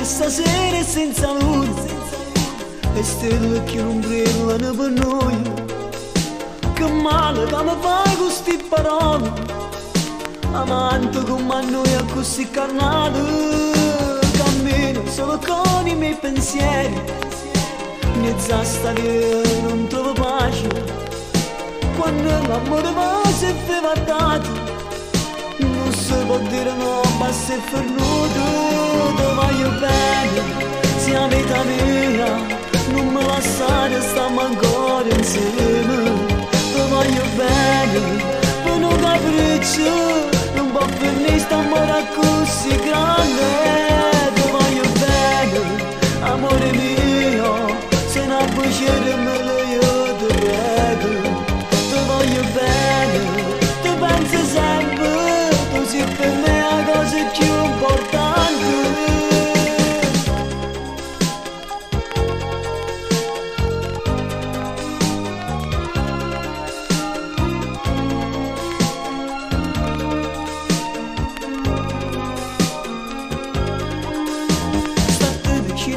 e stasera è senza luna, e stelle che non brillano per noi. Che male che mi fai con sti parole, amante come a noi è così carnato. Cammino solo con i miei pensieri, mezza storia non trovo pace. Quando l'amore va se fa dato, non si può dire no, basta e fernuto. Ti voglio bene, sia vita mia, non me lasciare, stiamo ancora insieme. Ti voglio bene, per un capriccio, non può finire st'amore così grande. Ti voglio bene, amore mio, se non piacere me lo io ti prego. Ti voglio bene, ti penso sempre, tu sei per me la cosa più importante.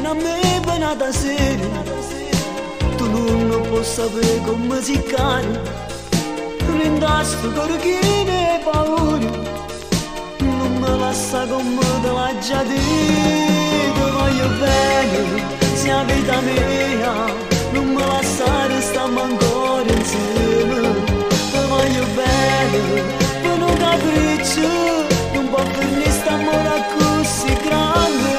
A me benata sera, tu non puoi sapere come si cade. Rindasto corchine e paura, non me lascia come te l'ha già detto. Ti voglio bene, sia vita mia, non me lasciare, stiamo ancora insieme. Ti voglio bene, per un capriccio, non può finire st'amore così grande.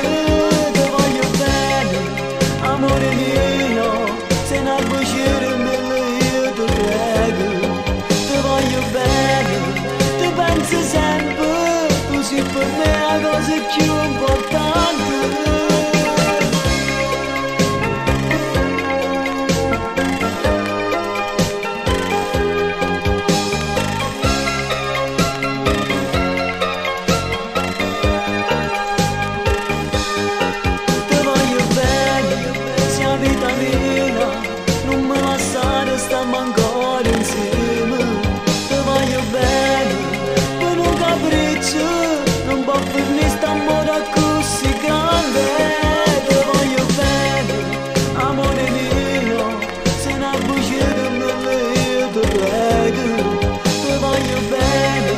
Amore mio, se non vuoi me io ti prego. Ti voglio bene, ti penso sempre, tu sei per me la cosa più importante. Vita mia, non me lasciare, stiamo ancora insieme. Ti voglio bene, per un capriccio, non può finire st'amore così grande. Ti voglio bene, amore mio, se non bucere me io ti prego. Ti voglio bene,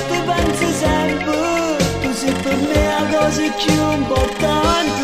ti penso sempre, tu sei per me la cosa più importante.